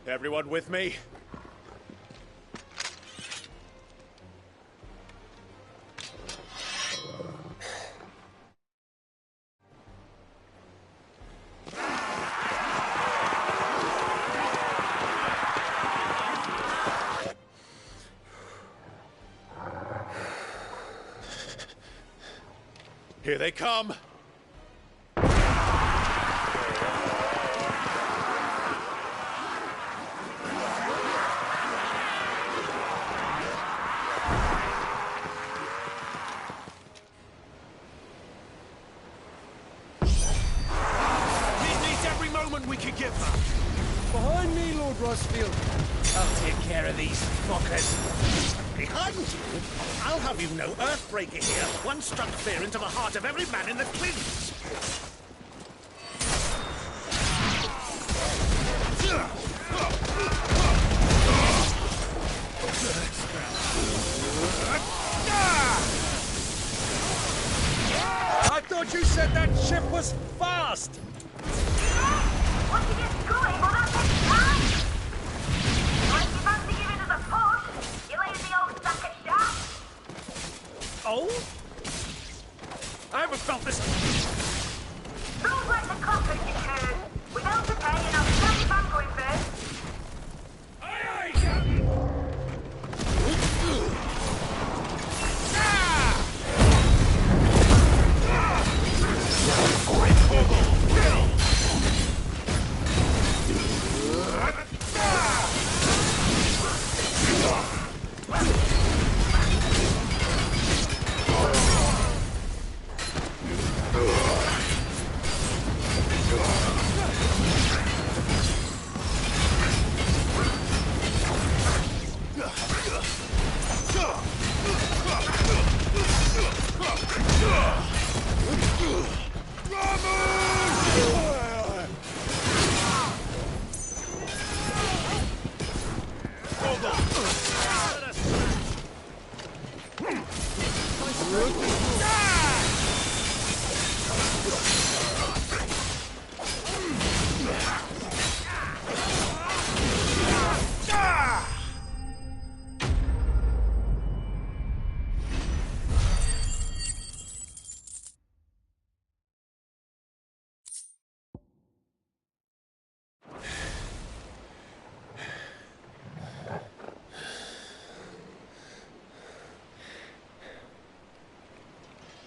Everyone with me? Here they come! We could get back. Behind me, Lord Rosfield. I'll take care of these fuckers. Behind you? I'll have you know, Earthbreaker here once struck fear into the heart of every man in the Clints. I thought you said that ship was fast. Once it gets going, well, that takes time. Like you fancy giving us a push, you lazy old sack of shit. Oh? I haven't felt this. Don't let the coppers get hurt. We know to pay, and I'll tell you if I'm going first. Aye, aye, Captain.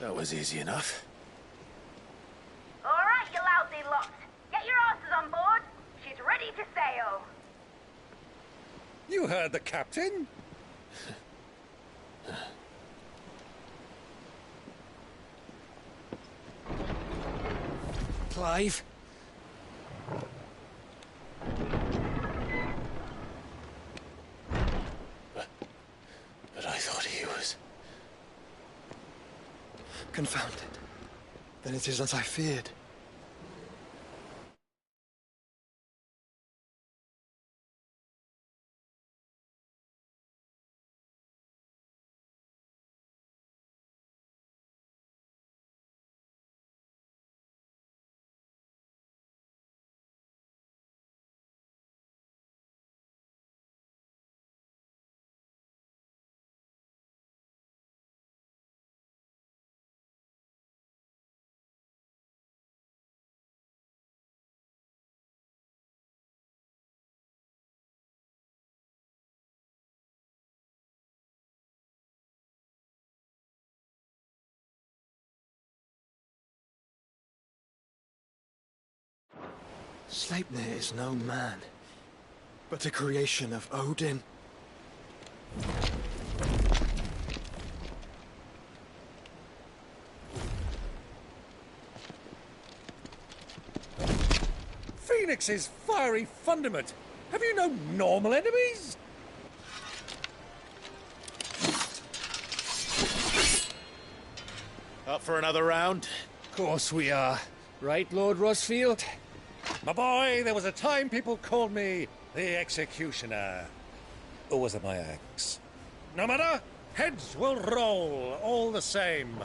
That was easy enough. All right, you lousy lot. Get your asses on board. She's ready to sail. You heard the captain. Clive. But I thought he was... Confounded. Then it is as I feared. Sleipnir is no man, but a creation of Odin. Phoenix's fiery fundament. Have you no normal enemies? Up for another round? Of course we are. Right, Lord Rosfield? My boy, there was a time people called me the Executioner. Or was it my axe? No matter, heads will roll all the same.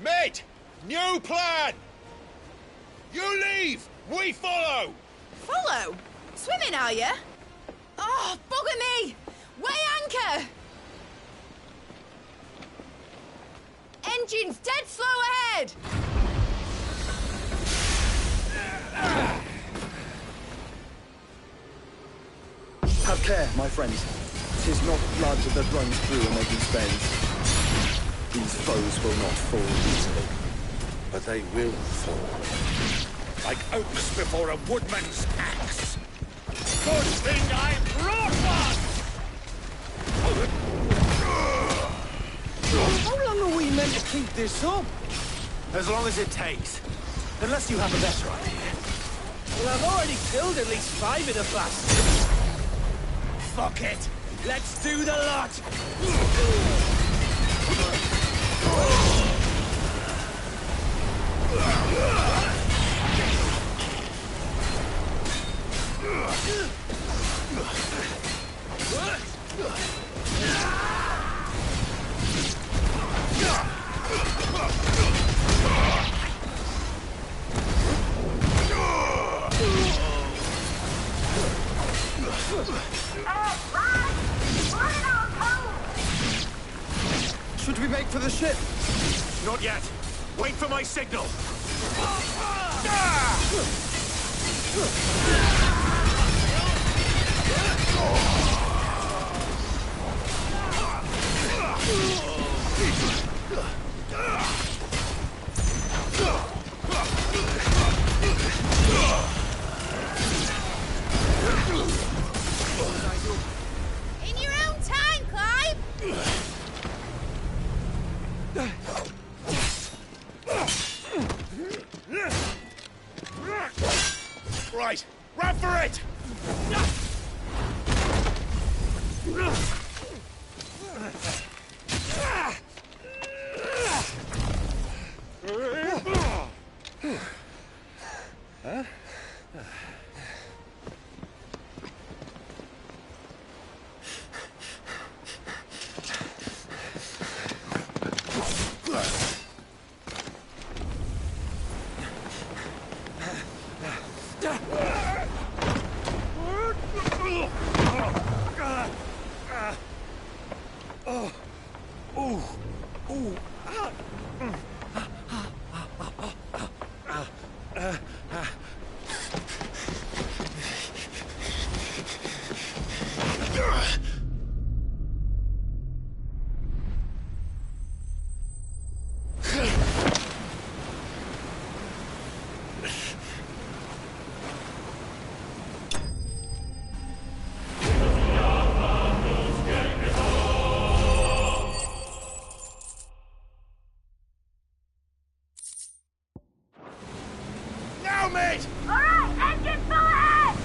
Mate! New plan! You leave! We follow! Follow? Swimming, are you? Oh, bugger me! Weigh anchor! Engines dead slow ahead! Have care, my friends. 'Tis not blood that runs through a maiden's veins. These foes will not fall easily. But they will fall. Like oaks before a woodman's axe. Good thing I brought one! How long are we meant to keep this up? As long as it takes. Unless you have a better idea. Well, I've already killed at least 5 of the bastards. Fuck it! Let's do the lot! Should we make for the ship? Not yet. Wait for my signal. In your own time, Clive! Right, run for it! Now, mate! Alright, engine full ahead!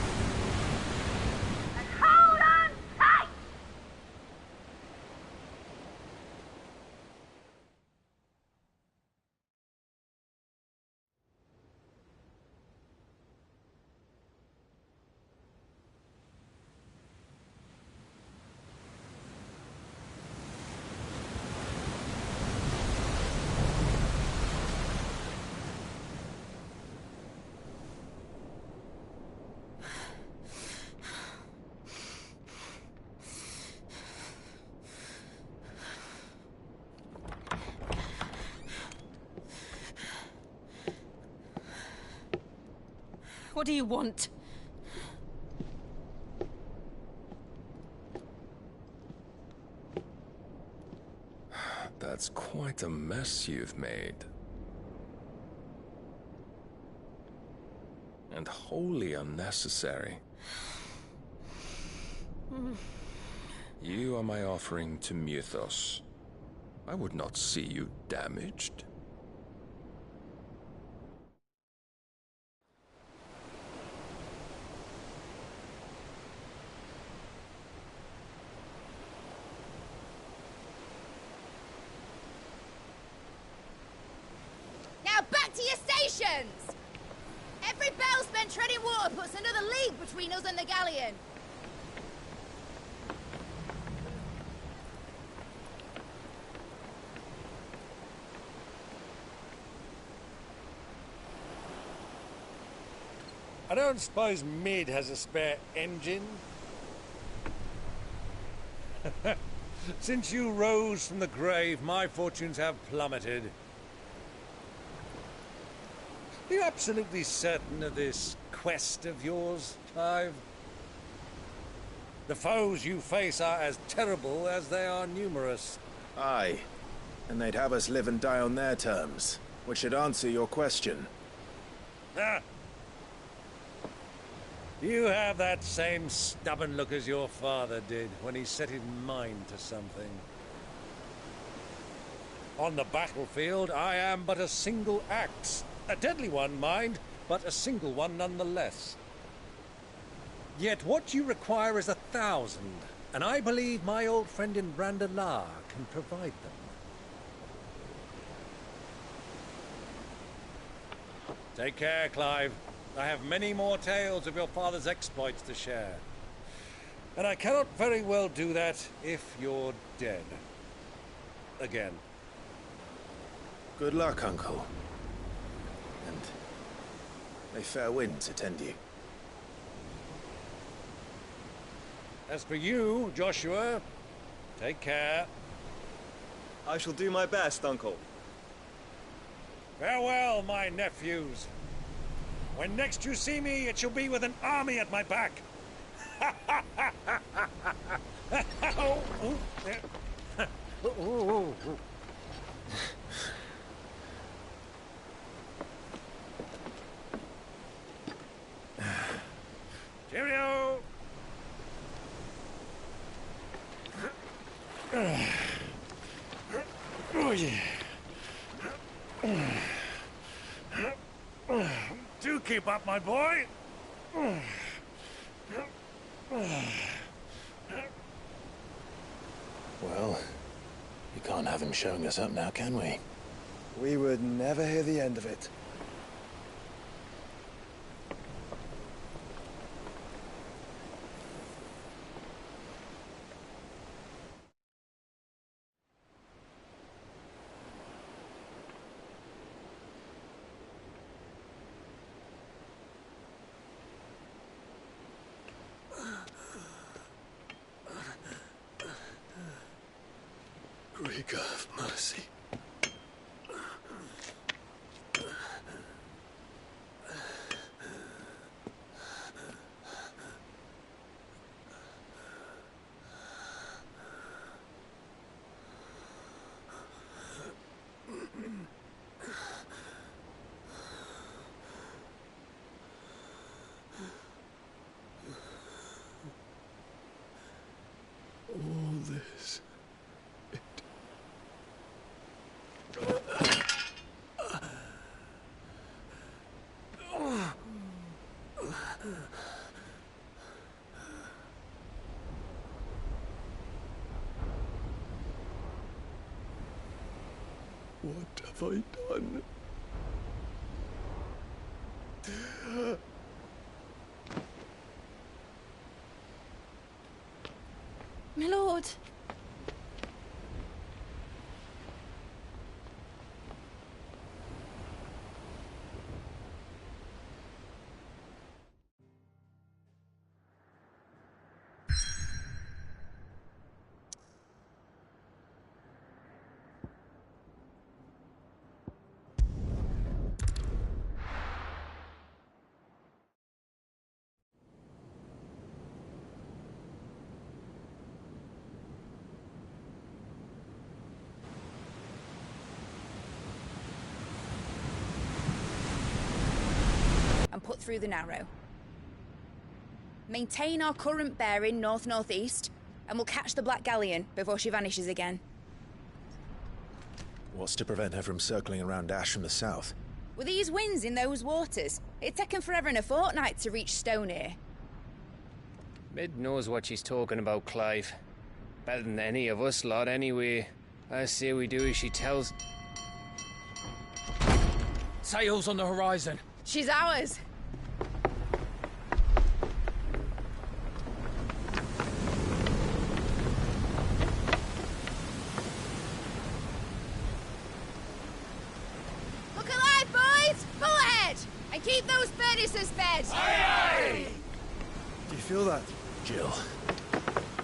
And hold on tight! What do you want? That's quite a mess you've made. And wholly unnecessary. You are my offering to Mythos. I would not see you damaged. Now back to your stations! Every bell spent treading water puts another league between us and the galleon. I don't suppose Mid has a spare engine? Since you rose from the grave, my fortunes have plummeted. Are you absolutely certain of this quest of yours, Clive? The foes you face are as terrible as they are numerous. Aye. And they'd have us live and die on their terms, which should answer your question. Ah! You have that same stubborn look as your father did when he set his mind to something. On the battlefield, I am but a single axe. A deadly one, mind, but a single one nonetheless. Yet what you require is 1,000, and I believe my old friend in Brandalar can provide them. Take care, Clive. I have many more tales of your father's exploits to share. And I cannot very well do that if you're dead. Again. Good luck, Uncle. And may fair winds attend you. As for you, Joshua, take care. I shall do my best, Uncle. Farewell, my nephews. When next you see me, it shall be with an army at my back. Cheerio! Oh, yeah. Do keep up, my boy. Well, you can't have him showing us up now, can we? We would never hear the end of it. Greek of mercy. All this. What have I done? My lord. And put through the narrow. Maintain our current bearing north-northeast, and we'll catch the Black Galleon before she vanishes again. What's to prevent her from circling around Ash from the south? With these winds in those waters, it'd taken forever and a fortnight to reach Stonehenge. Mid knows what she's talking about, Clive. Better than any of us lot, anyway. I say we do as she tells. Sails on the horizon. She's ours. Look alive, boys! Pull ahead! And keep those furnaces fed! Aye, aye! Do you feel that? Jill.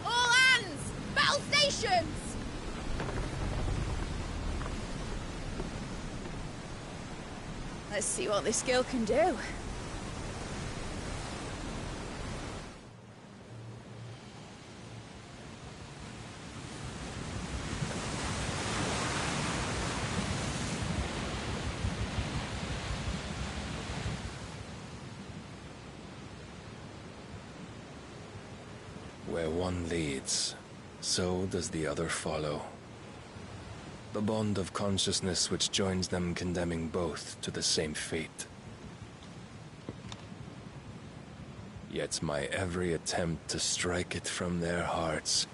All hands! Battle station! stations! Let's see what this girl can do. Where one leads, so does the other follow. The bond of consciousness which joins them condemning both to the same fate. Yet my every attempt to strike it from their hearts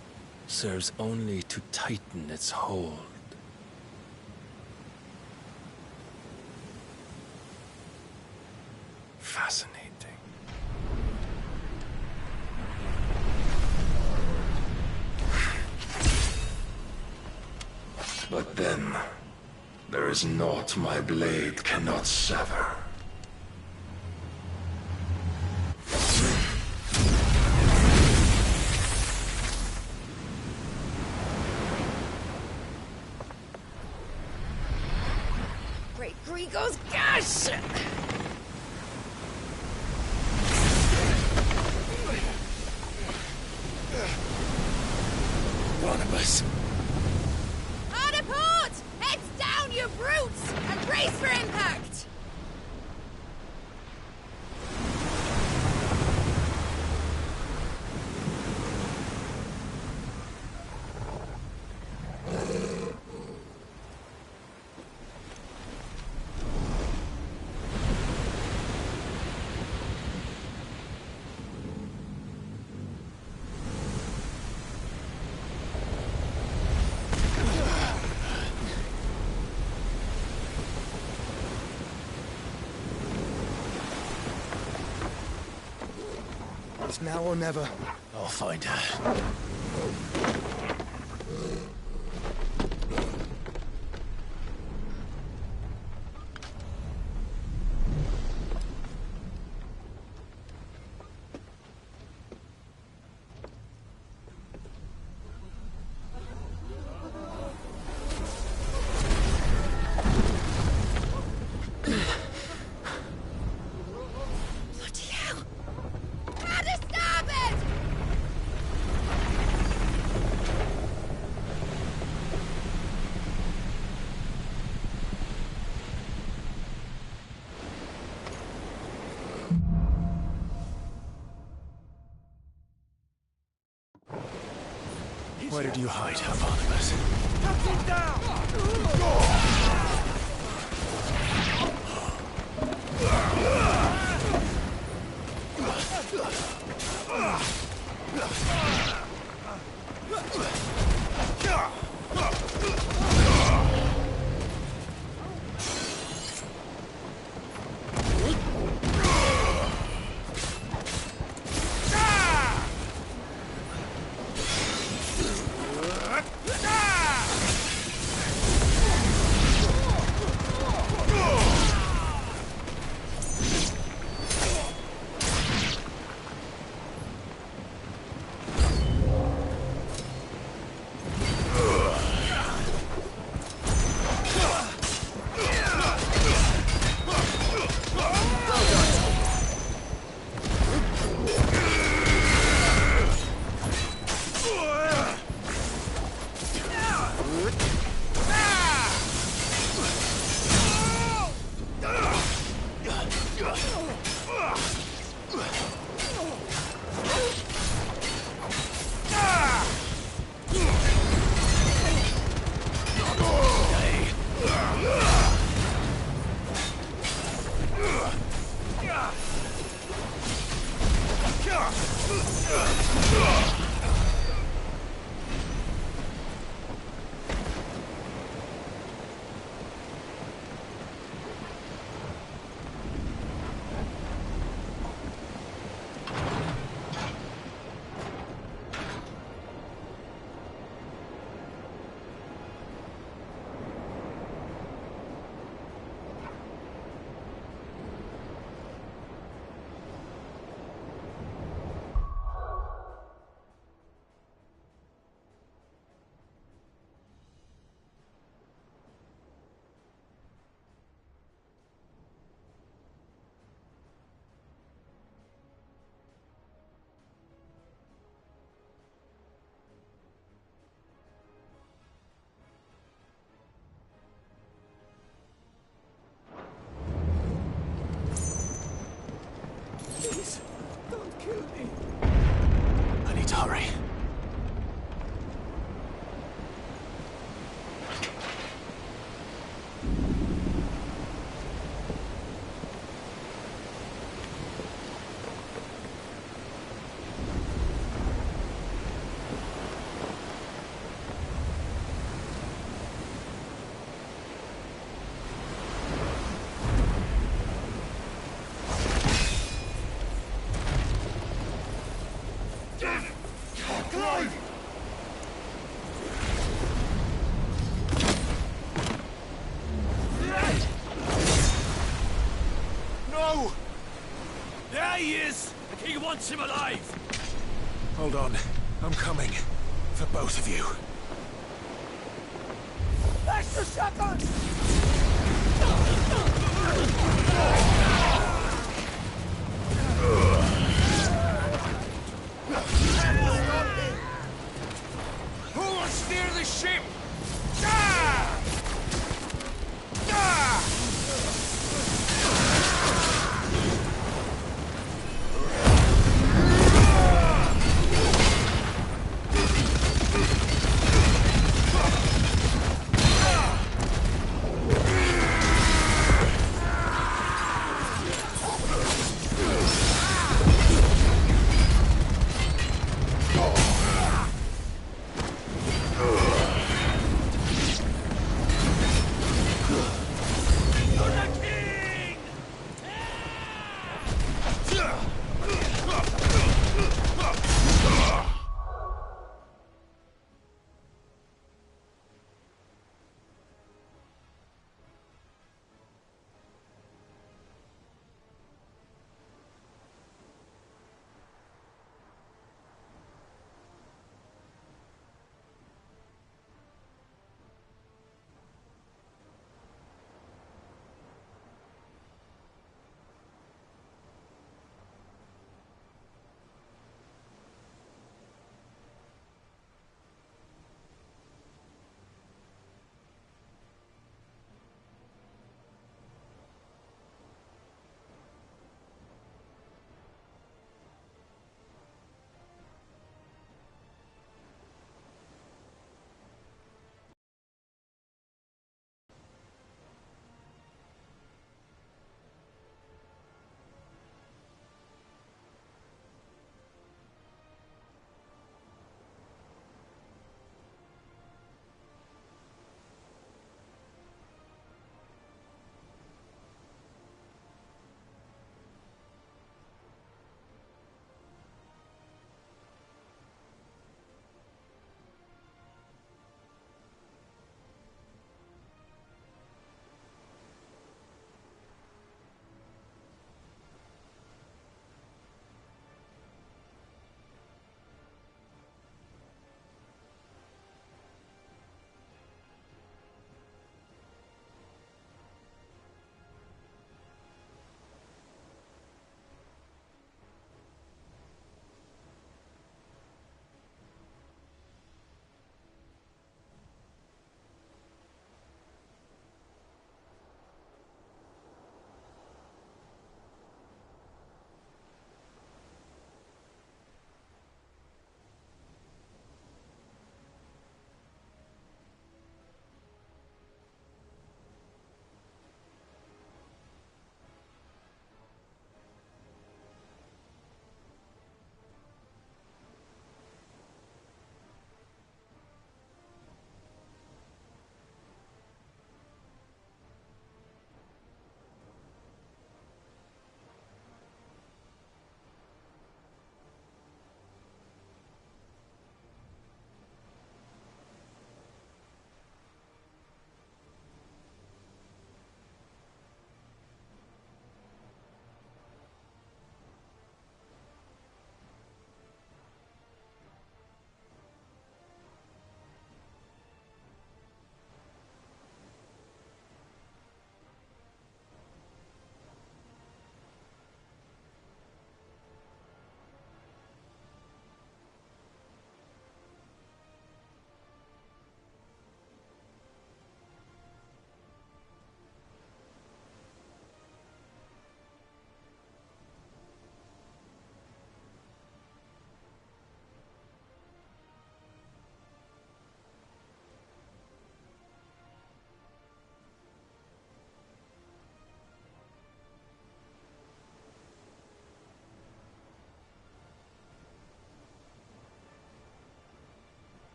serves only to tighten its hold. Fascinating. But then, there is naught my blade cannot sever. Great Grigos, gosh! Barnabas! Hard port! Heads down, you brutes! And brace for impact! It's now or never. I'll find her. Where did you hide, Barnabas? Captain down! is! The king wants him alive! Hold on. I'm coming. For both of you. Extra shotgun! Who will steer the ship? Ah! Ah!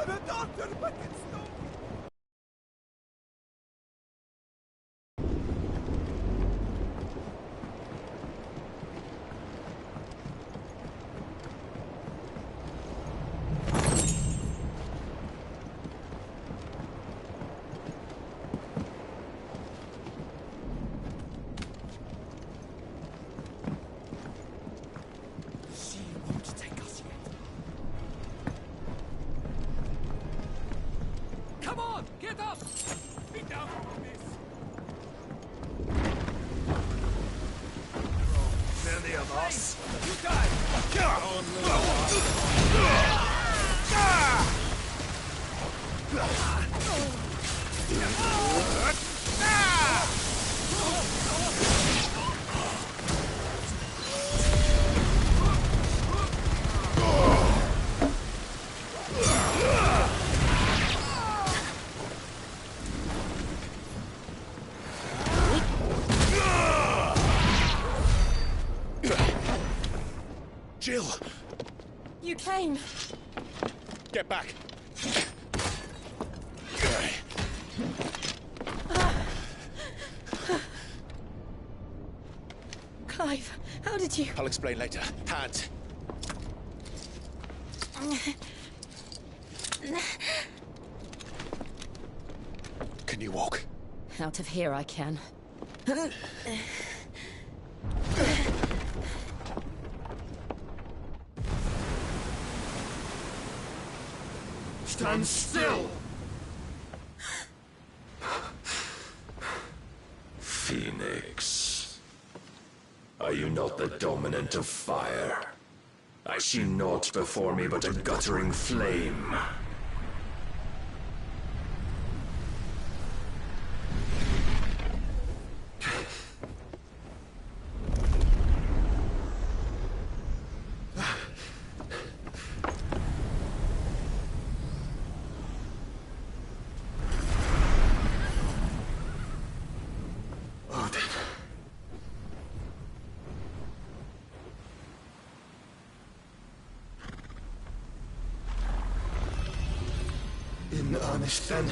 I'm a doctor! I can stop! Come on, get up! Be down from this. Many of us. You die! Jill! You came. Get back! Clive, how did you... I'll explain later. Hands. Can you walk? Out of here I can. Stand still! Phoenix. Are you not the dominant of fire? I see naught before me but a guttering flame. In earnest, then.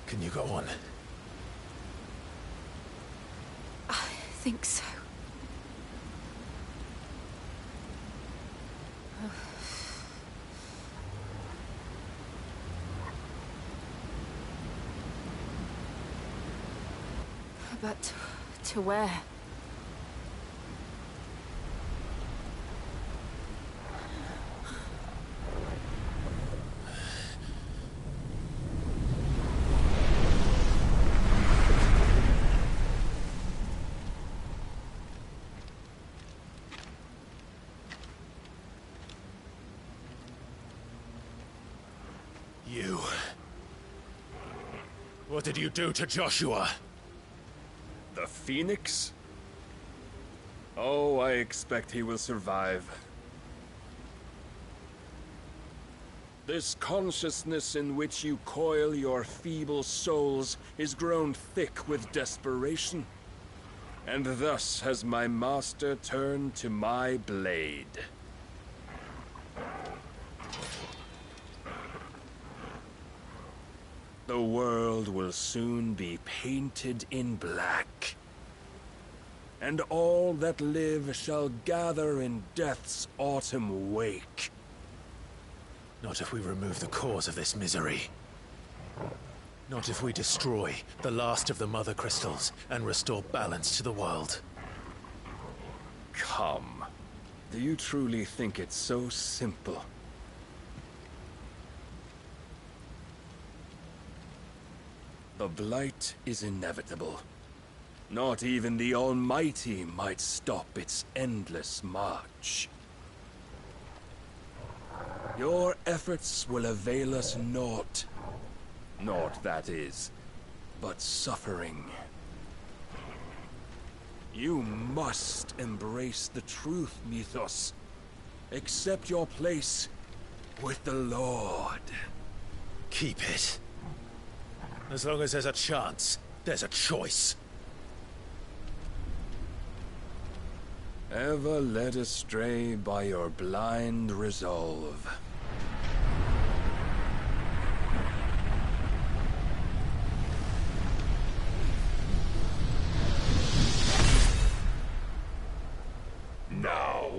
Can you go on? I think so. But to where? You... What did you do to Joshua? The Phoenix? Oh, I expect he will survive. This consciousness in which you coil your feeble souls is grown thick with desperation. And thus has my master turned to my blade. The world will soon be painted in black. And all that live shall gather in death's autumn wake. Not if we remove the cause of this misery. Not if we destroy the last of the Mother Crystals and restore balance to the world. Come. Do you truly think it's so simple? The Blight is inevitable. Not even the Almighty might stop its endless march. Your efforts will avail us naught. Naught, that is, but suffering. You must embrace the truth, Mythos. Accept your place with the Lord. Keep it. As long as there's a chance, there's a choice. Ever led astray by your blind resolve. Now,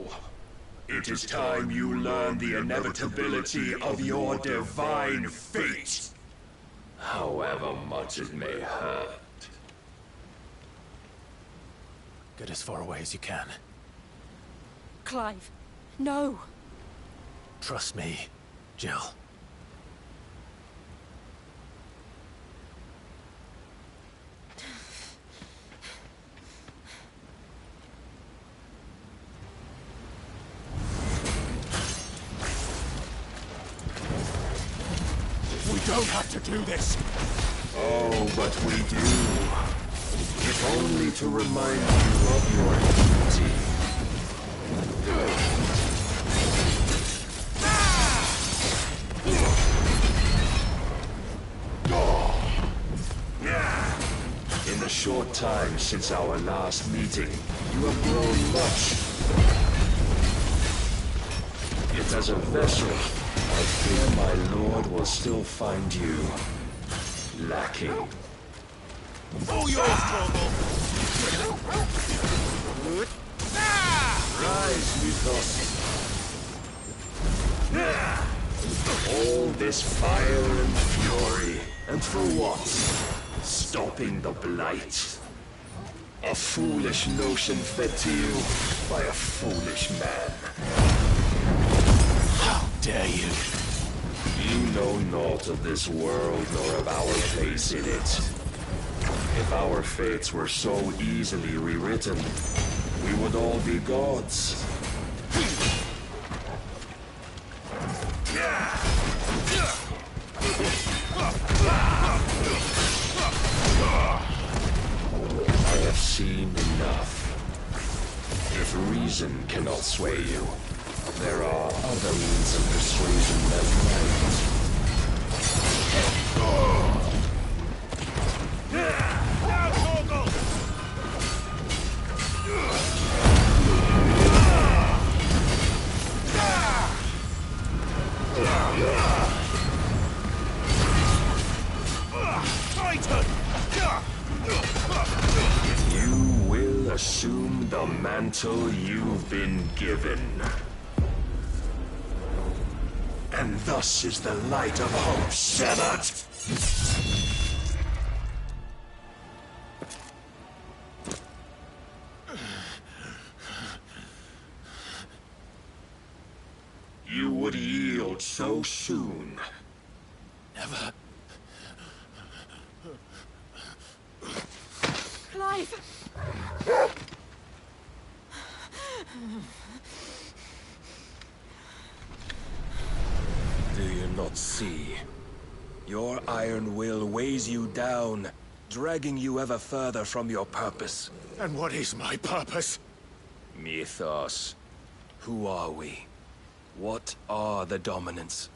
it is time you learn the inevitability of your divine fate, however much it may hurt. Get as far away as you can. Clive, no. Trust me, Jill. We don't have to do this. Oh, but we do. If only to remind you of your duty. In the short time since our last meeting, you have grown much. Yet as a vessel, I fear my lord will still find you lacking. All yours, Torgal! Rise, Mythos. All this fire and fury, and for what? Stopping the Blight. A foolish notion fed to you by a foolish man. How dare you? You know naught of this world nor of our place in it. If our fates were so easily rewritten, we would all be gods. I have seen enough. If reason cannot sway you, there are other means of persuasion that might. Now, Torgal! Titan! You will assume the mantle you've been given. And thus is the light of hope severed. You would yield so soon. Never. Clive! Do you not see? Your iron will weighs you down, dragging you ever further from your purpose. And what is my purpose? Mythos. Who are we? What are the dominants?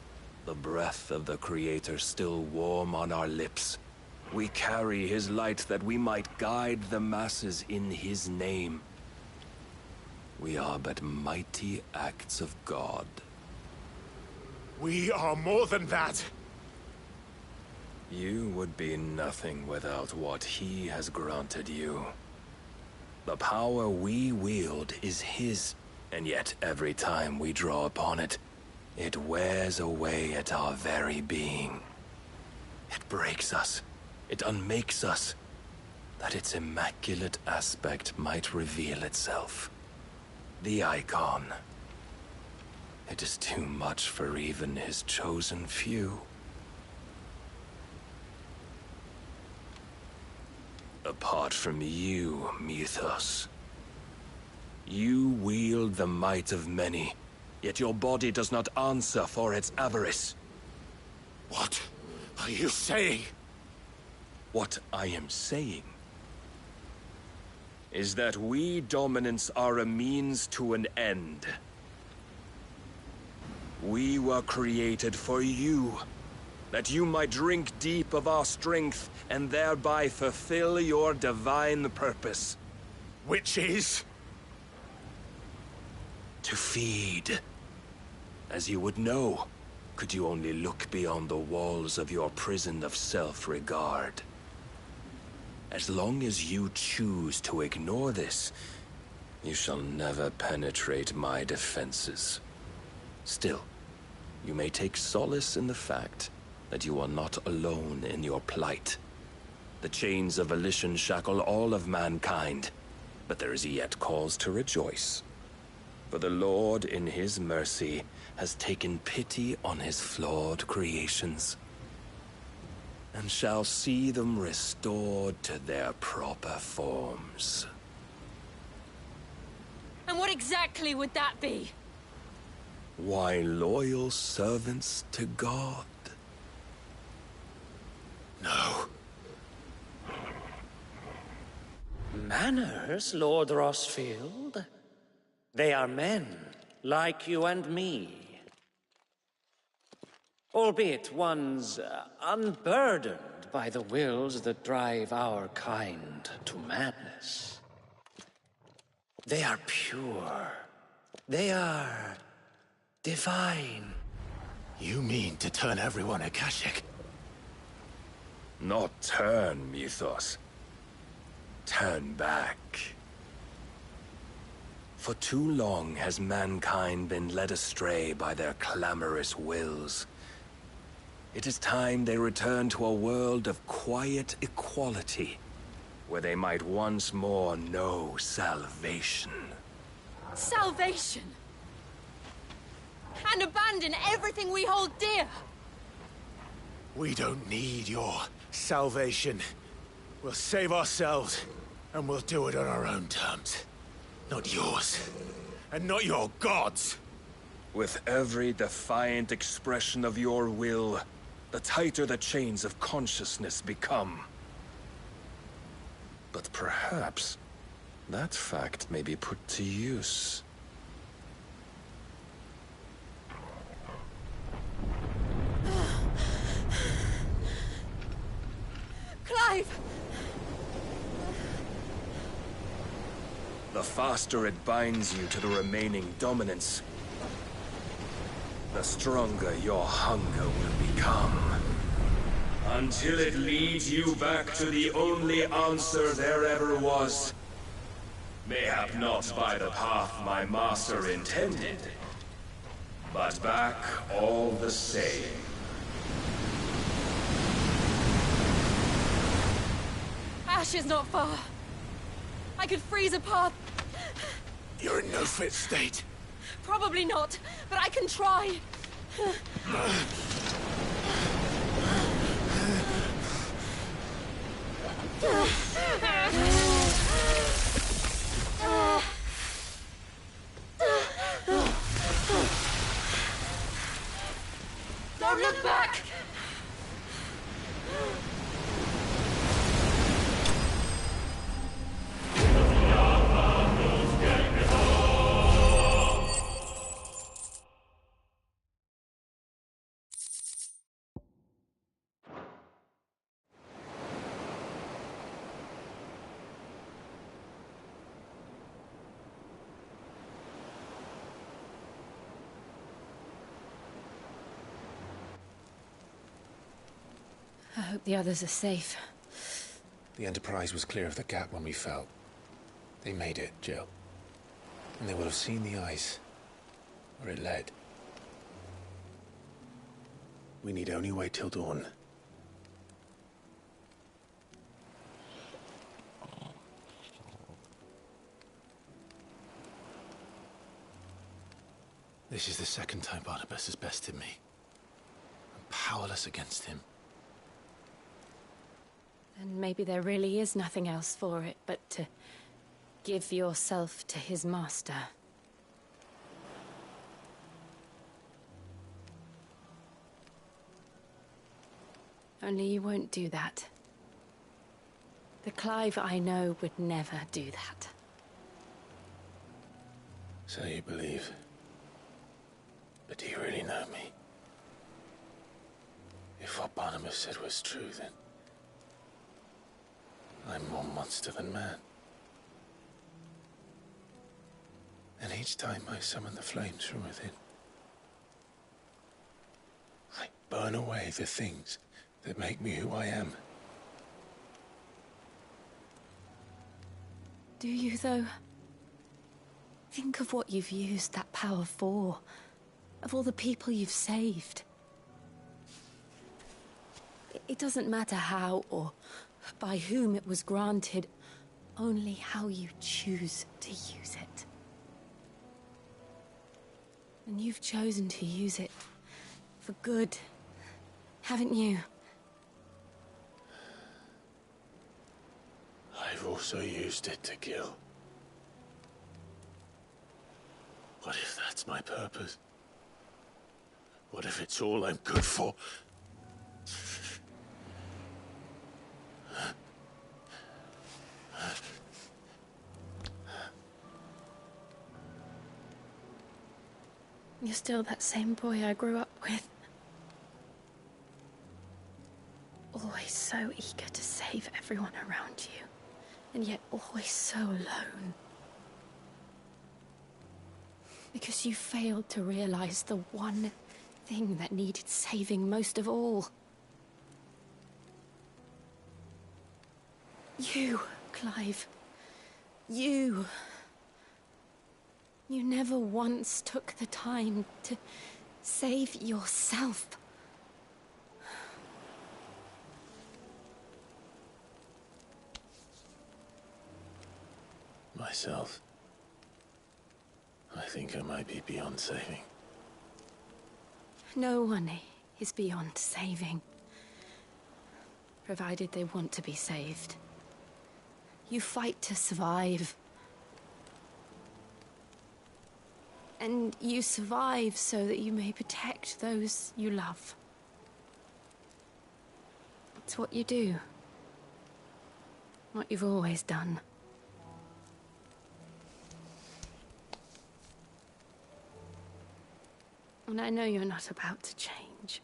the breath of the Creator still warm on our lips, we carry his light that we might guide the masses in his name. We are but mighty acts of God. We are more than that! You would be nothing without what he has granted you. The power we wield is his, and yet every time we draw upon it, it wears away at our very being. It breaks us, it unmakes us, that its immaculate aspect might reveal itself. The icon. It is too much for even his chosen few. Apart from you, Mythos. You wield the might of many, yet your body does not answer for its avarice. What are you saying? What I am saying is that we dominants are a means to an end. We were created for you, that you might drink deep of our strength and thereby fulfill your divine purpose. Which is? To feed. As you would know, could you only look beyond the walls of your prison of self-regard. As long as you choose to ignore this, you shall never penetrate my defenses. Still, you may take solace in the fact that you are not alone in your plight. The chains of volition shackle all of mankind, but there is yet cause to rejoice. For the Lord, in his mercy, has taken pity on his flawed creations, and shall see them restored to their proper forms. And what exactly would that be? Why, loyal servants to God. No. Manners, Lord Rosfield? They are men, like you and me. Albeit ones unburdened by the wills that drive our kind to madness. They are pure. They are divine. You mean to turn everyone Akashic? Not turn, Mythos. Turn back. For too long has mankind been led astray by their clamorous wills. It is time they return to a world of quiet equality, where they might once more know salvation. Salvation? And abandon everything we hold dear? We don't need your salvation. We'll save ourselves, and we'll do it on our own terms. Not yours, and not your gods. With every defiant expression of your will, the tighter the chains of consciousness become. But perhaps that fact may be put to use. Clive! The faster it binds you to the remaining dominance, the stronger your hunger will become. Until it leads you back to the only answer there ever was. Mayhap not by the path my master intended, but back all the same. Ash is not far. I could freeze a path. You're in no fit state. Probably not, but I can try. Don't look back! I hope the others are safe. The Enterprise was clear of the gap when we fell. They made it, Jill. And they would have seen the ice where it led. We need only wait till dawn. This is the second time Barnabas has bested me. I'm powerless against him. Then maybe there really is nothing else for it but to give yourself to his master. Only you won't do that. The Clive I know would never do that. So you believe. But do you really know me? If what Barnabas said was true, then I'm more monster than man. And each time I summon the flames from within, I burn away the things that make me who I am. Do you, though? Think of what you've used that power for. Of all the people you've saved. It doesn't matter how or by whom it was granted, only how you choose to use it. And you've chosen to use it for good, haven't you? I've also used it to kill. What if that's my purpose? What if it's all I'm good for? You're still that same boy I grew up with. Always so eager to save everyone around you, and yet always so alone. Because you failed to realize the one thing that needed saving most of all. You, Clive. You. You never once took the time to save yourself. Myself. I think I might be beyond saving. No one is beyond saving. Provided they want to be saved. You fight to survive. And you survive so that you may protect those you love. It's what you do. What you've always done. And I know you're not about to change.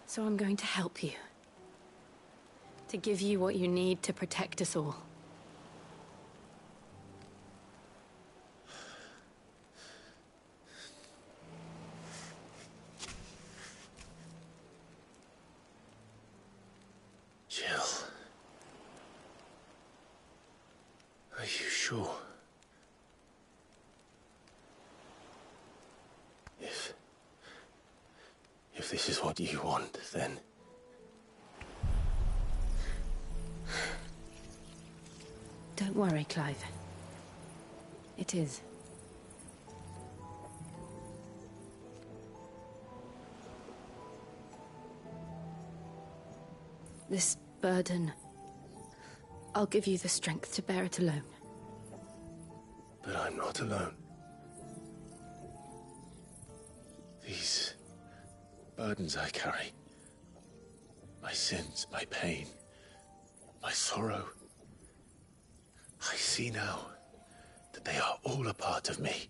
So I'm going to help you. To give you what you need to protect us all. Jill. Are you sure? If this is what you want, then... Don't worry, Clive. It is. This burden... I'll give you the strength to bear it alone. But I'm not alone. These burdens I carry, my sins, my pain, my sorrow, I see now that they are all a part of me.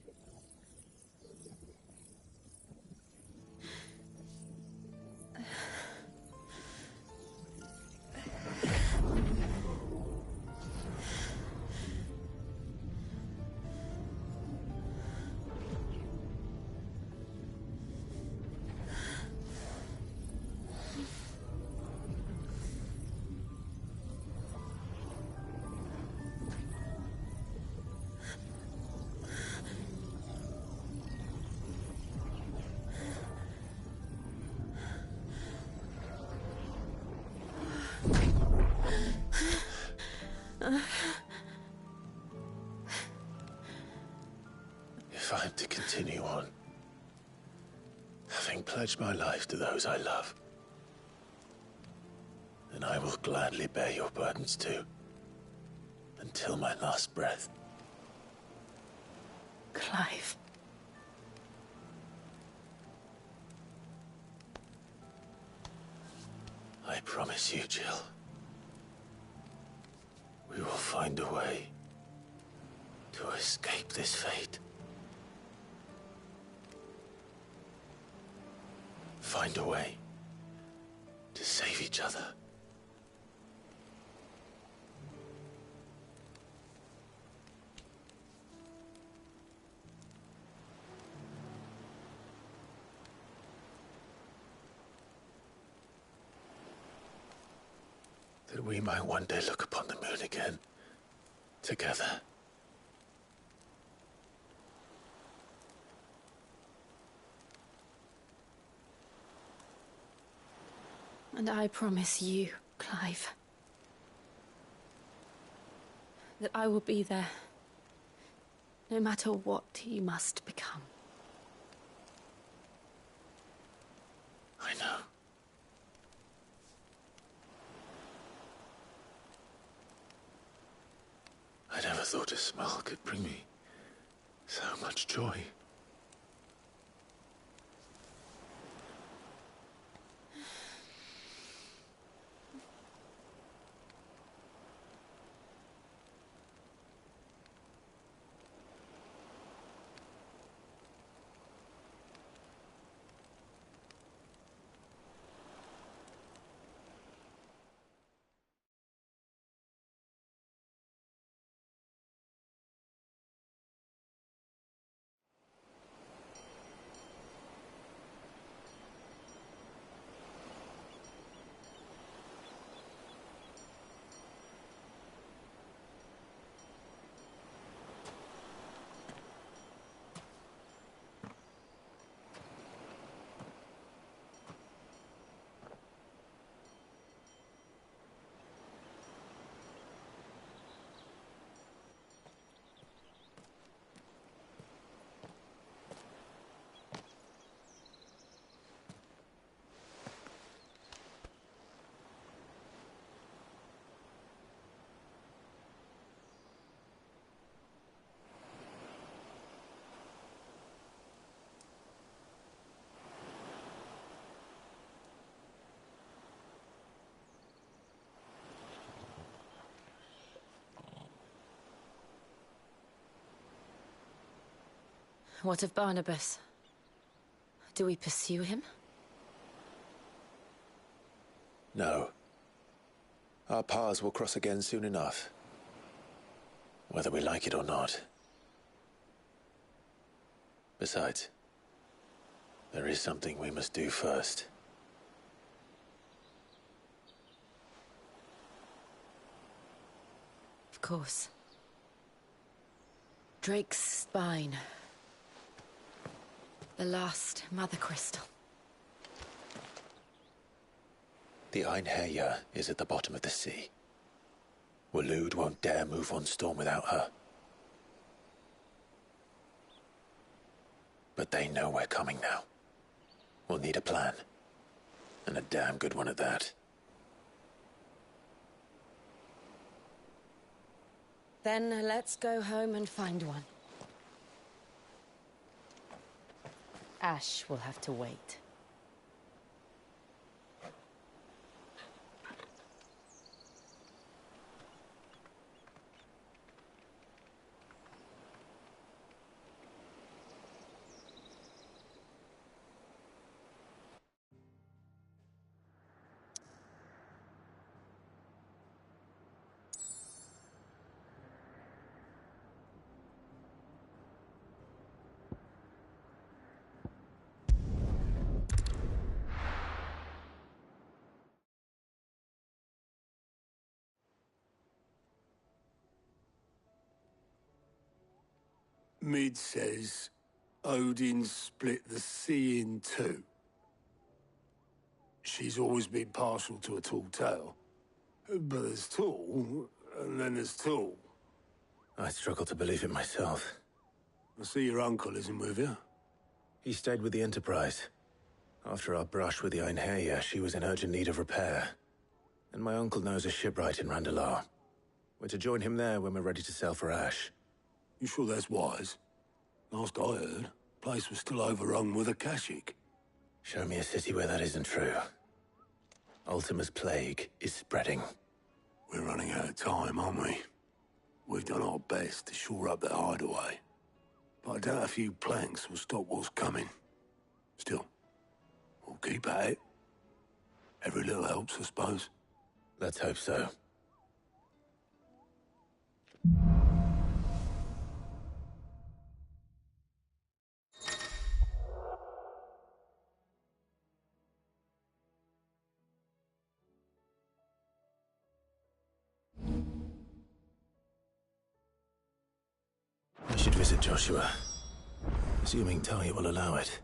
continue on, having pledged my life to those I love. And I will gladly bear your burdens too, until my last breath. Clive. I promise you, Jill. We will find a way to escape this fate. Find a way to save each other. That we might one day look upon the moon again, together. And I promise you, Clive, that I will be there, no matter what you must become. I know. I never thought a smile could bring me so much joy. What of Barnabas? Do we pursue him? No. Our paths will cross again soon enough. Whether we like it or not. Besides, there is something we must do first. Of course. Drake's spine. The last Mother Crystal. The Einherja is at the bottom of the sea. Waloed won't dare move on Storm without her. But they know we're coming now. We'll need a plan. And a damn good one at that. Then let's go home and find one. Ash will have to wait. Mid says Odin split the sea in two. She's always been partial to a tall tale. But there's tall, and then there's tall. I struggle to believe it myself. I see your uncle isn't with you. He stayed with the Enterprise. After our brush with the Einherja, she was in urgent need of repair. And my uncle knows a shipwright in Randalar. We're to join him there when we're ready to sail for Ash. You sure that's wise? Last I heard, the place was still overrun with Akashic. Show me a city where that isn't true. Ultima's plague is spreading. We're running out of time, aren't we? We've done our best to shore up that hideaway. But I doubt a few planks will stop what's coming. Still, we'll keep at it. Every little helps, I suppose. Let's hope so. I should visit Joshua, assuming Talia will allow it.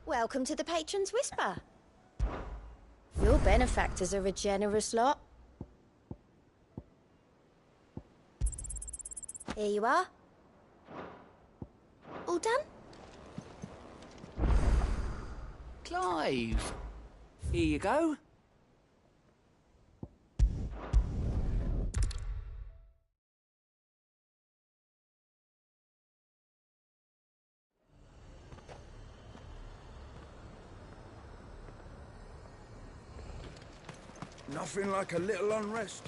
Welcome to the Patron's Whisper. Your benefactors are a generous lot. Here you are. All done? Clive, here you go. Nothing like a little unrest.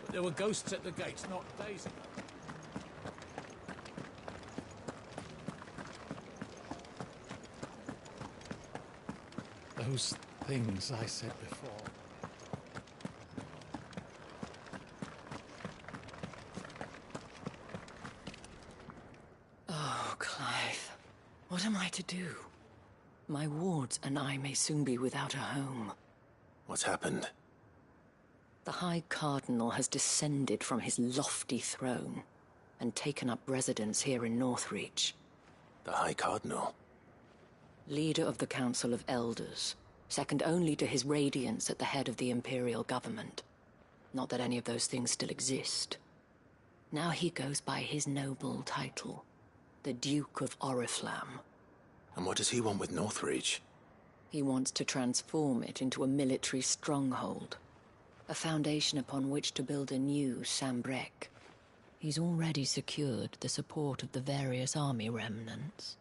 But there were ghosts at the gates not days ago. Those things I said before. Oh, Clive. What am I to do? My wards and I may soon be without a home. What's happened? The High Cardinal has descended from his lofty throne and taken up residence here in Northreach. The High Cardinal? Leader of the Council of Elders, second only to his Radiance at the head of the Imperial government. Not that any of those things still exist. Now he goes by his noble title, the Duke of Oriflamme. And what does he want with Northreach? He wants to transform it into a military stronghold. A foundation upon which to build a new Sambrek. He's already secured the support of the various army remnants,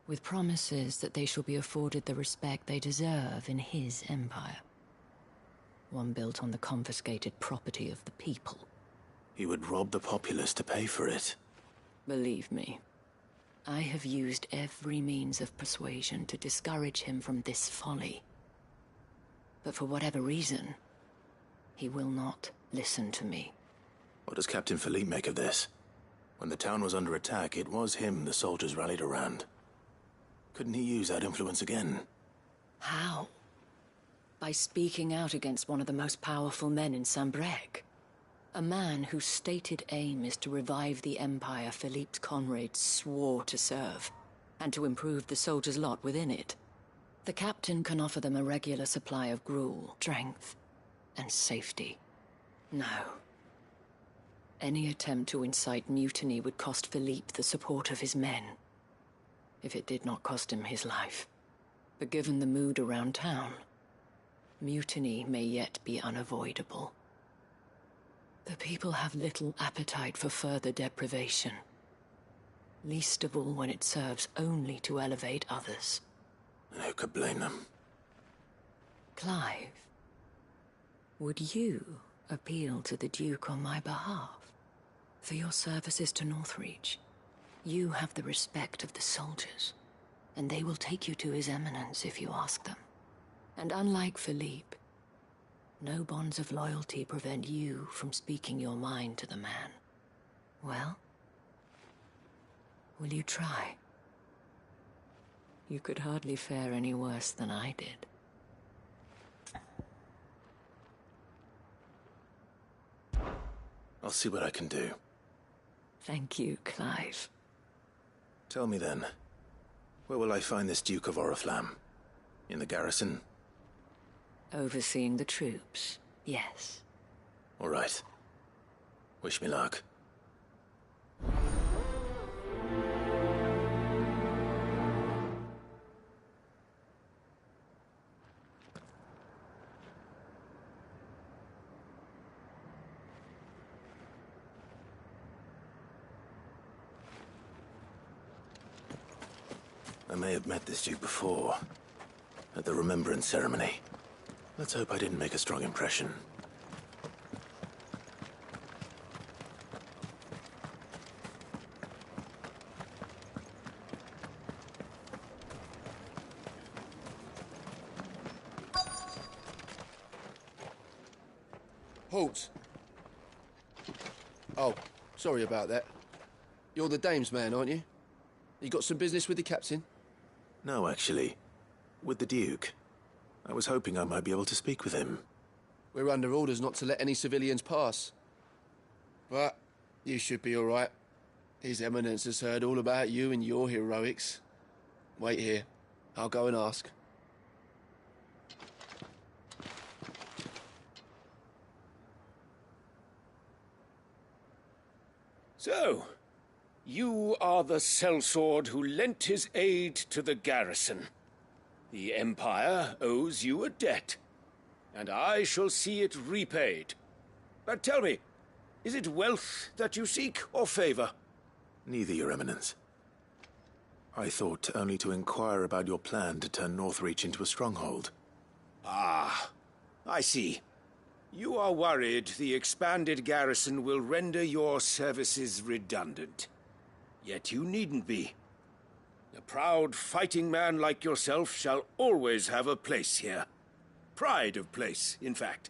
with promises that they shall be afforded the respect they deserve in his empire. One built on the confiscated property of the people. He would rob the populace to pay for it. Believe me, I have used every means of persuasion to discourage him from this folly. But for whatever reason, he will not listen to me. What does Captain Philippe make of this? When the town was under attack, it was him the soldiers rallied around. Couldn't he use that influence again? How? By speaking out against one of the most powerful men in Sambrek. A man whose stated aim is to revive the empire Philippe's comrades swore to serve, and to improve the soldiers' lot within it. The captain can offer them a regular supply of gruel, strength, and safety. No. Any attempt to incite mutiny would cost Philippe the support of his men, if it did not cost him his life. But given the mood around town, mutiny may yet be unavoidable. The people have little appetite for further deprivation, least of all when it serves only to elevate others. And who could blame them? Clive, would you appeal to the Duke on my behalf? For your services to Northreach, you have the respect of the soldiers, and they will take you to His Eminence if you ask them. And unlike Philippe, no bonds of loyalty prevent you from speaking your mind to the man. Well, will you try? You could hardly fare any worse than I did. I'll see what I can do. Thank you, Clive. Tell me then, where will I find this Duke of Oriflamme? In the garrison? Overseeing the troops, yes. All right. Wish me luck. I may have met this Duke before, at the Remembrance Ceremony. Let's hope I didn't make a strong impression. Halt! Oh, sorry about that. You're the dame's man, aren't you? You got some business with the captain? No, actually. With the Duke. I was hoping I might be able to speak with him. We're under orders not to let any civilians pass. But you should be all right. His Eminence has heard all about you and your heroics. Wait here. I'll go and ask. So, you are the sellsword who lent his aid to the garrison. The Empire owes you a debt, and I shall see it repaid. But tell me, is it wealth that you seek, or favor? Neither, Your Eminence. I thought only to inquire about your plan to turn Northreach into a stronghold. Ah, I see. You are worried the expanded garrison will render your services redundant. Yet you needn't be. A proud fighting man like yourself shall always have a place here. Pride of place, in fact.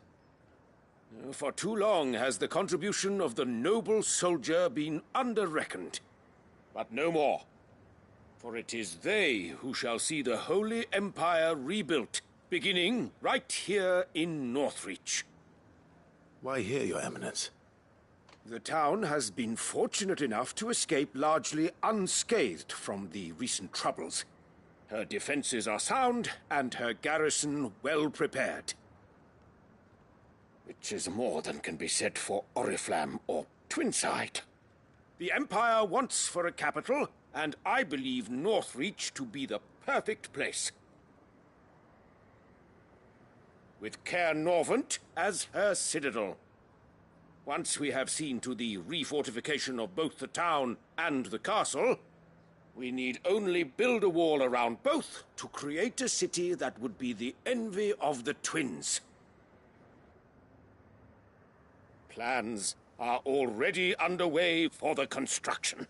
For too long has the contribution of the noble soldier been under-reckoned. But no more. For it is they who shall see the Holy Empire rebuilt, beginning right here in Northreach. Why here, Your Eminence? The town has been fortunate enough to escape largely unscathed from the recent troubles. Her defenses are sound, and her garrison well prepared. Which is more than can be said for Oriflamme or Twinside. The Empire wants for a capital, and I believe Northreach to be the perfect place. With Caer Norvent as her citadel. Once we have seen to the refortification of both the town and the castle, we need only build a wall around both to create a city that would be the envy of the twins. Plans are already underway for the construction.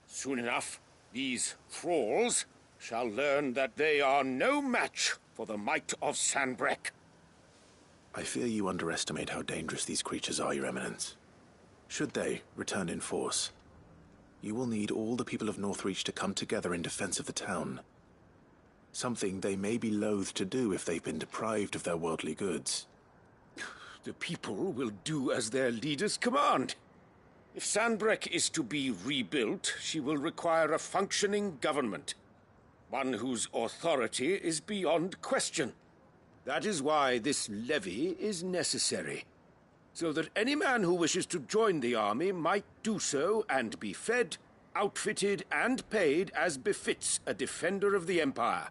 Soon enough, these thralls shall learn that they are no match for the might of Sanbreque. I fear you underestimate how dangerous these creatures are, Your Eminence. Should they return in force, you will need all the people of Northreach to come together in defense of the town. Something they may be loath to do if they've been deprived of their worldly goods. The people will do as their leaders command. If Sanbreque is to be rebuilt, she will require a functioning government. One whose authority is beyond question. That is why this levy is necessary. So that any man who wishes to join the army might do so and be fed, outfitted, and paid as befits a defender of the Empire.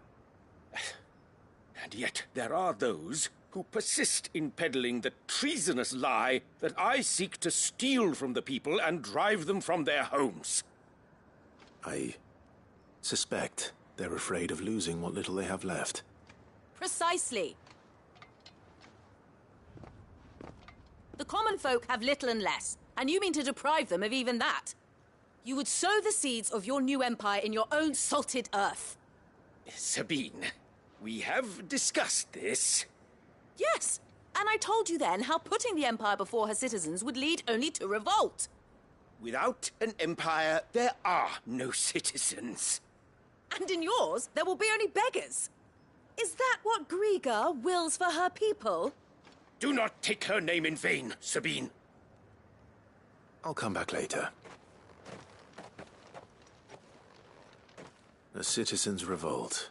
And yet there are those who persist in peddling the treasonous lie that I seek to steal from the people and drive them from their homes. I suspect they're afraid of losing what little they have left. Precisely. The common folk have little and less, and you mean to deprive them of even that. You would sow the seeds of your new empire in your own salted earth. Sabine, we have discussed this. Yes, and I told you then how putting the empire before her citizens would lead only to revolt. Without an empire, there are no citizens. And in yours, there will be only beggars. Is that what Griga wills for her people? Do not take her name in vain, Sabine. I'll come back later. A citizens' revolt.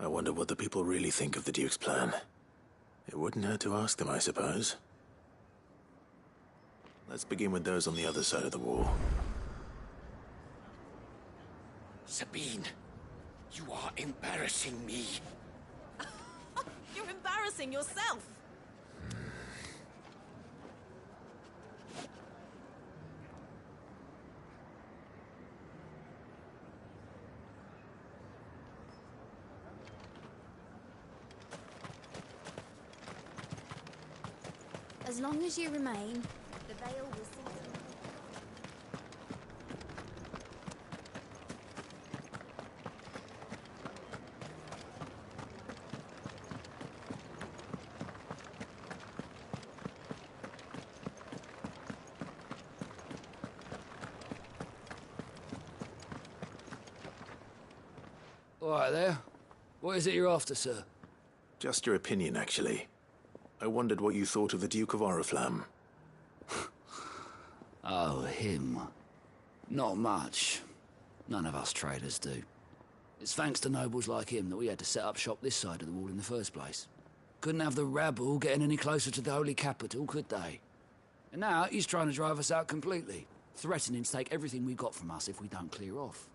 I wonder what the people really think of the Duke's plan. It wouldn't hurt to ask them, I suppose. Let's begin with those on the other side of the wall. Sabine, you are embarrassing me. You're embarrassing yourself. As long as you remain, the veil will see to you. All right there. What is it you're after, sir? Just your opinion, actually. I wondered what you thought of the Duke of Oriflamme. Oh, him. Not much. None of us traders do. It's thanks to nobles like him that we had to set up shop this side of the wall in the first place. Couldn't have the rabble getting any closer to the holy capital, could they? And now he's trying to drive us out completely, threatening to take everything we got from us if we don't clear off.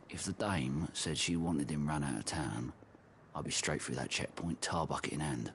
If the dame said she wanted him run out of town, I'd be straight through that checkpoint, tar bucket in hand.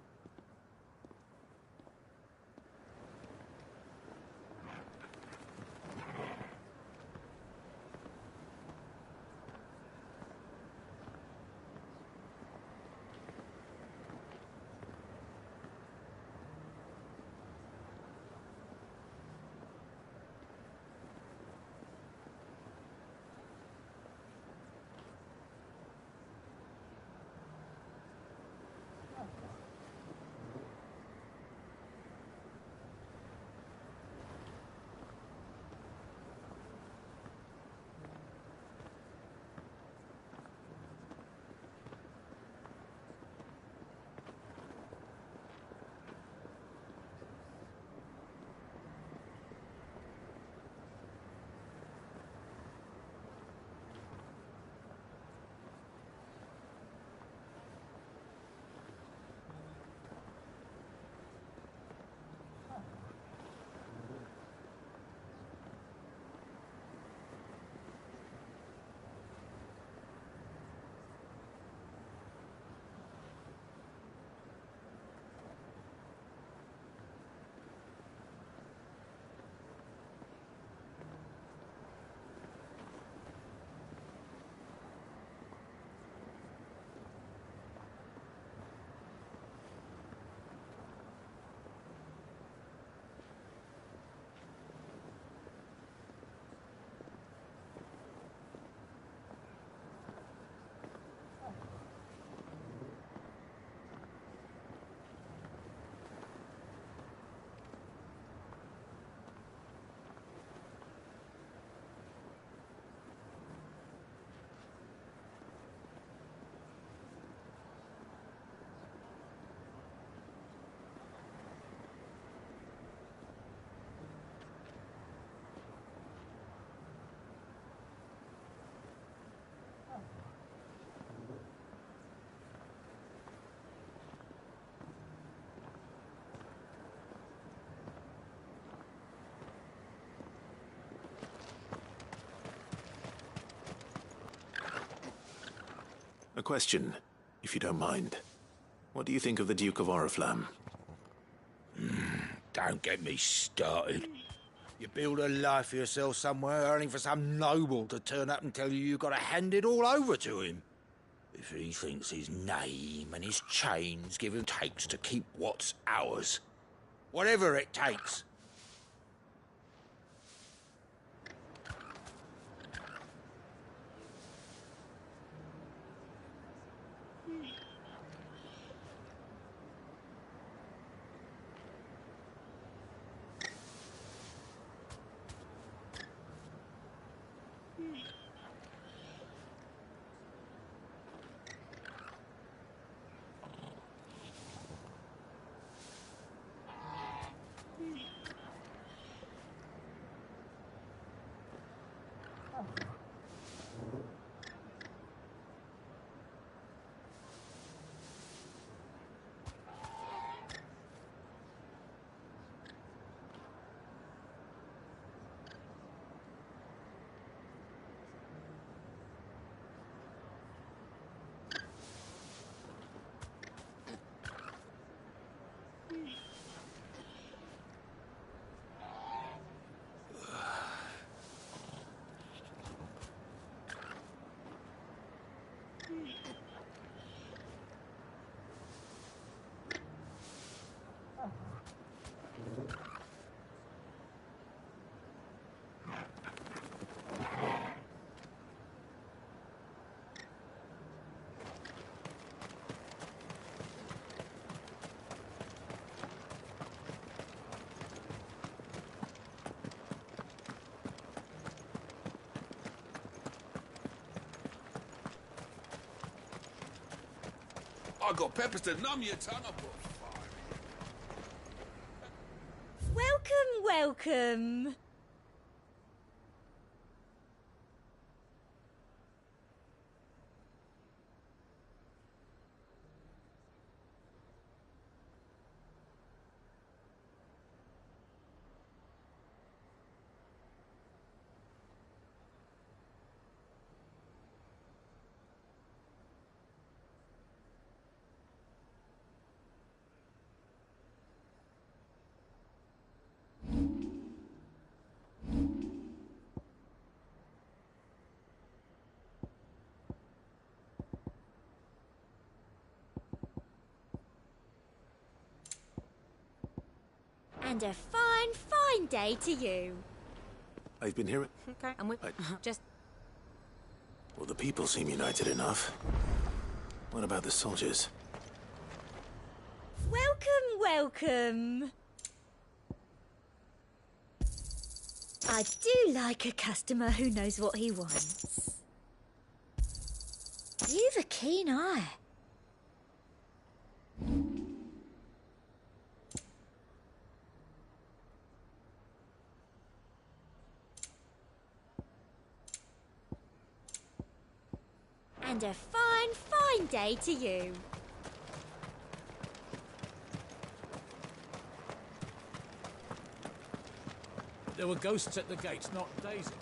A question, if you don't mind. What do you think of the Duke of Oriflamme? Don't get me started. You build a life for yourself somewhere, earning for some noble to turn up and tell you you've got to hand it all over to him. If he thinks his name and his chains give him takes to keep what's ours. Whatever it takes. I got peppers to numb your tongue up. Welcome, welcome. And a fine, fine day to you. I've been hearing... Okay, and we're just... Well, the people seem united enough. What about the soldiers? Welcome, welcome. I do like a customer who knows what he wants. You've a keen eye. And a fine, fine day to you. There were ghosts at the gates not days ago.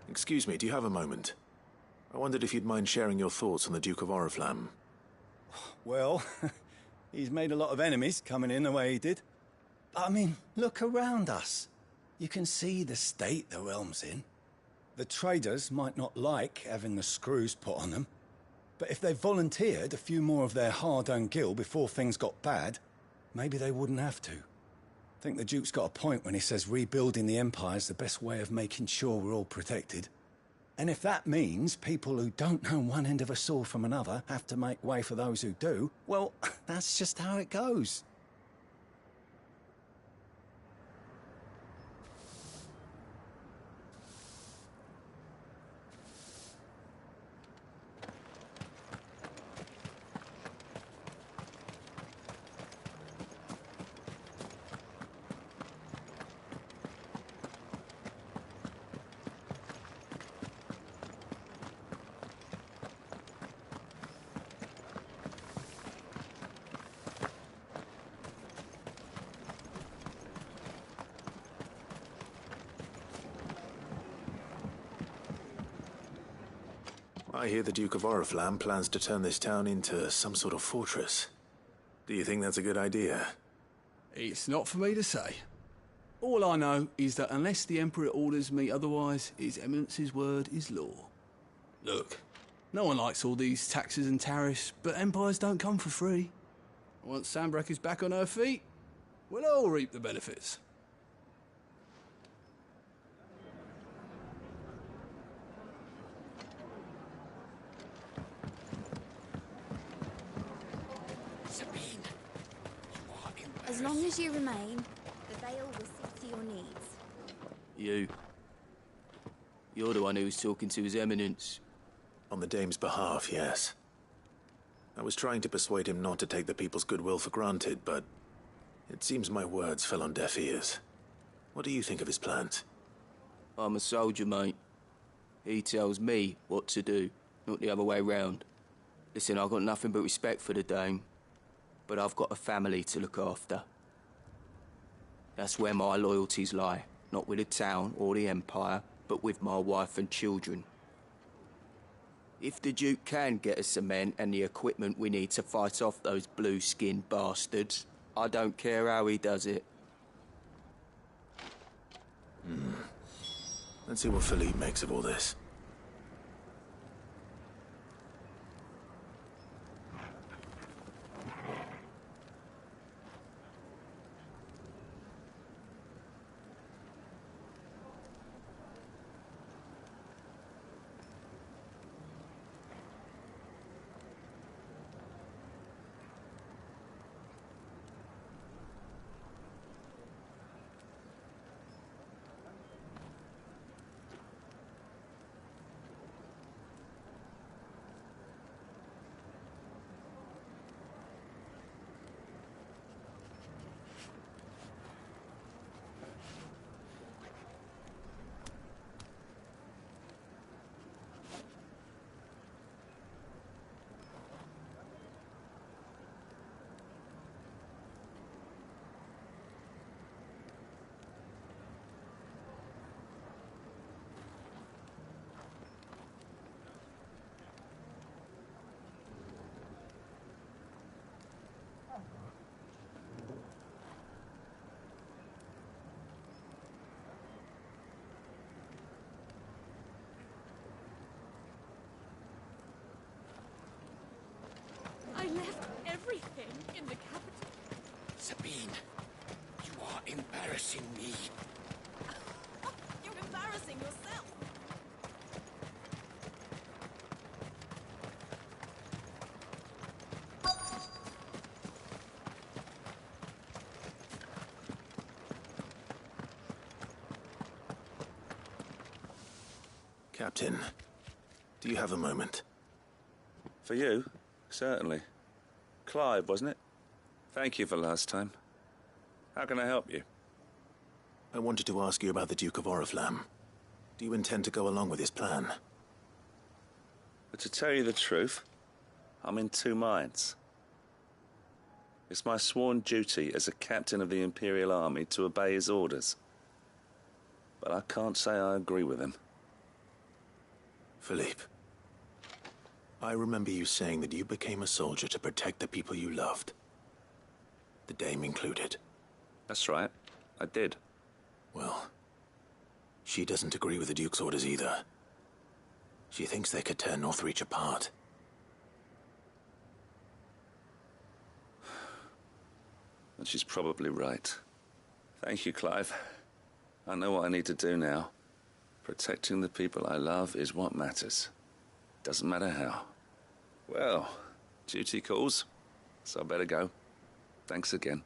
Excuse me, do you have a moment? I wondered if you'd mind sharing your thoughts on the Duke of Oriflamme. Well, he's made a lot of enemies coming in the way he did. But, I mean, look around us. You can see the state the realm's in. The traders might not like having the screws put on them, but if they volunteered a few more of their hard-earned gil before things got bad, maybe they wouldn't have to. I think the Duke's got a point when he says rebuilding the Empire's the best way of making sure we're all protected. And if that means people who don't know one end of a sword from another have to make way for those who do, well, that's just how it goes. I hear the Duke of Oriflamme plans to turn this town into some sort of fortress. Do you think that's a good idea? It's not for me to say. All I know is that unless the Emperor orders me otherwise, His Eminence's word is law. Look, no one likes all these taxes and tariffs, but empires don't come for free. Once Sanbreque is back on her feet, we'll all reap the benefits. As long as you remain, the Vale will see to your needs. You're the one who was talking to His Eminence. On the Dame's behalf, yes. I was trying to persuade him not to take the people's goodwill for granted, but it seems my words fell on deaf ears. What do you think of his plans? I'm a soldier, mate. He tells me what to do, not the other way round. Listen, I've got nothing but respect for the Dame, but I've got a family to look after. That's where my loyalties lie, not with the town or the Empire, but with my wife and children. If the Duke can get us the men and the equipment we need to fight off those blue-skinned bastards, I don't care how he does it. Let's see what Philippe makes of all this. I left everything in the capital. Sabine, you are embarrassing me. You're embarrassing yourself. Captain, do you have a moment? For you? Certainly. Clive, wasn't it? Thank you for last time. How can I help you? I wanted to ask you about the Duke of Oriflamme. Do you intend to go along with his plan? But to tell you the truth, I'm in two minds. It's my sworn duty as a captain of the Imperial Army to obey his orders. But I can't say I agree with him. Philippe, I remember you saying that you became a soldier to protect the people you loved. The Dame included. That's right. I did. Well, she doesn't agree with the Duke's orders either. She thinks they could tear Northreach apart. And she's probably right. Thank you, Clive. I know what I need to do now. Protecting the people I love is what matters. Doesn't matter how. Well, duty calls, so I better go. Thanks again.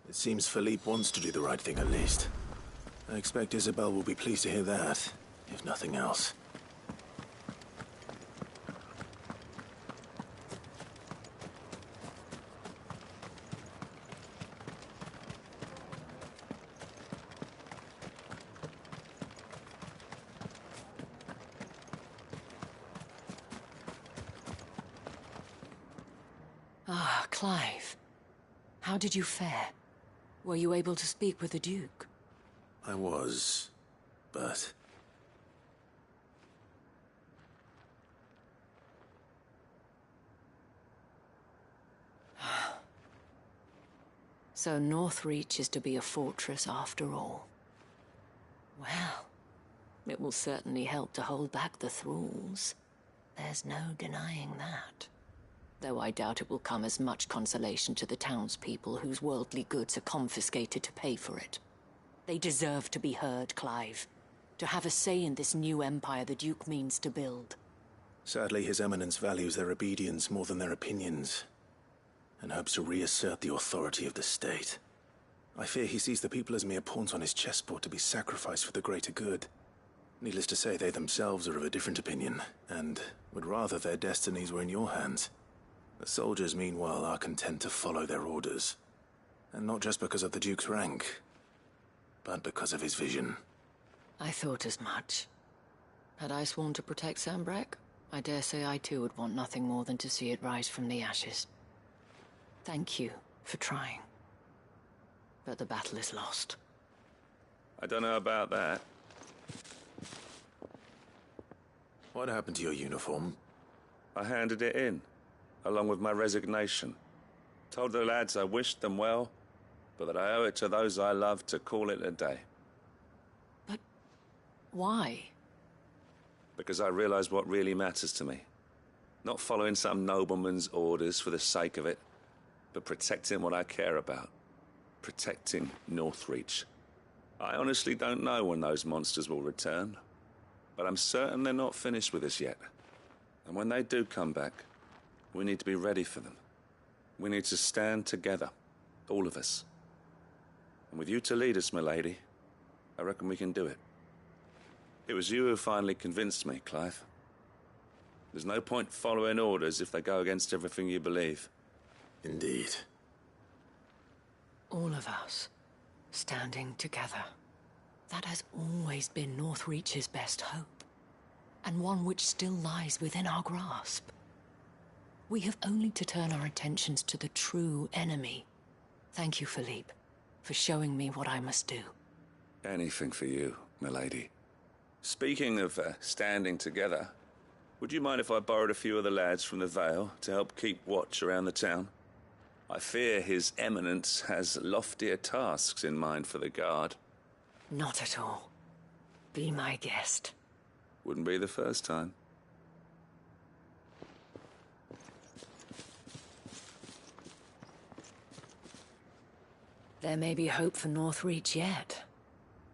It seems Philippe wants to do the right thing at least. I expect Isabel will be pleased to hear that, if nothing else. Ah, Clive. How did you fare? Were you able to speak with the Duke? I was, but... So Northreach is to be a fortress after all. Well, it will certainly help to hold back the thralls. There's no denying that. Though I doubt it will come as much consolation to the townspeople whose worldly goods are confiscated to pay for it. They deserve to be heard, Clive. To have a say in this new empire the Duke means to build. Sadly, His Eminence values their obedience more than their opinions, and hopes to reassert the authority of the state. I fear he sees the people as mere pawns on his chessboard to be sacrificed for the greater good. Needless to say, they themselves are of a different opinion, and would rather their destinies were in your hands. The soldiers, meanwhile, are content to follow their orders. And not just because of the Duke's rank, but because of his vision. I thought as much. Had I sworn to protect Sambrek, I dare say I too would want nothing more than to see it rise from the ashes. Thank you for trying. But the battle is lost. I don't know about that. What happened to your uniform? I handed it in, along with my resignation. Told the lads I wished them well, but that I owe it to those I love to call it a day. But why? Because I realized what really matters to me. Not following some nobleman's orders for the sake of it, but protecting what I care about. Protecting Northreach. I honestly don't know when those monsters will return, but I'm certain they're not finished with us yet. And when they do come back, we need to be ready for them. We need to stand together, all of us. And with you to lead us, milady, I reckon we can do it. It was you who finally convinced me, Clive. There's no point following orders if they go against everything you believe. Indeed. All of us, standing together. That has always been Northreach's best hope, and one which still lies within our grasp. We have only to turn our attentions to the true enemy. Thank you, Philippe, for showing me what I must do. Anything for you, milady. Speaking of standing together, would you mind if I borrowed a few of the lads from the Vale to help keep watch around the town? I fear His Eminence has loftier tasks in mind for the guard. Not at all. Be my guest. Wouldn't be the first time. There may be hope for Northreach yet.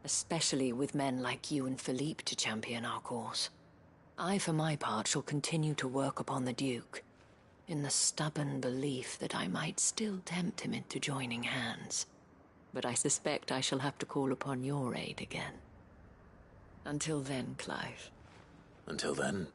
Especially with men like you and Philippe to champion our cause. I, for my part, shall continue to work upon the Duke, in the stubborn belief that I might still tempt him into joining hands. But I suspect I shall have to call upon your aid again. Until then, Clive. Until then?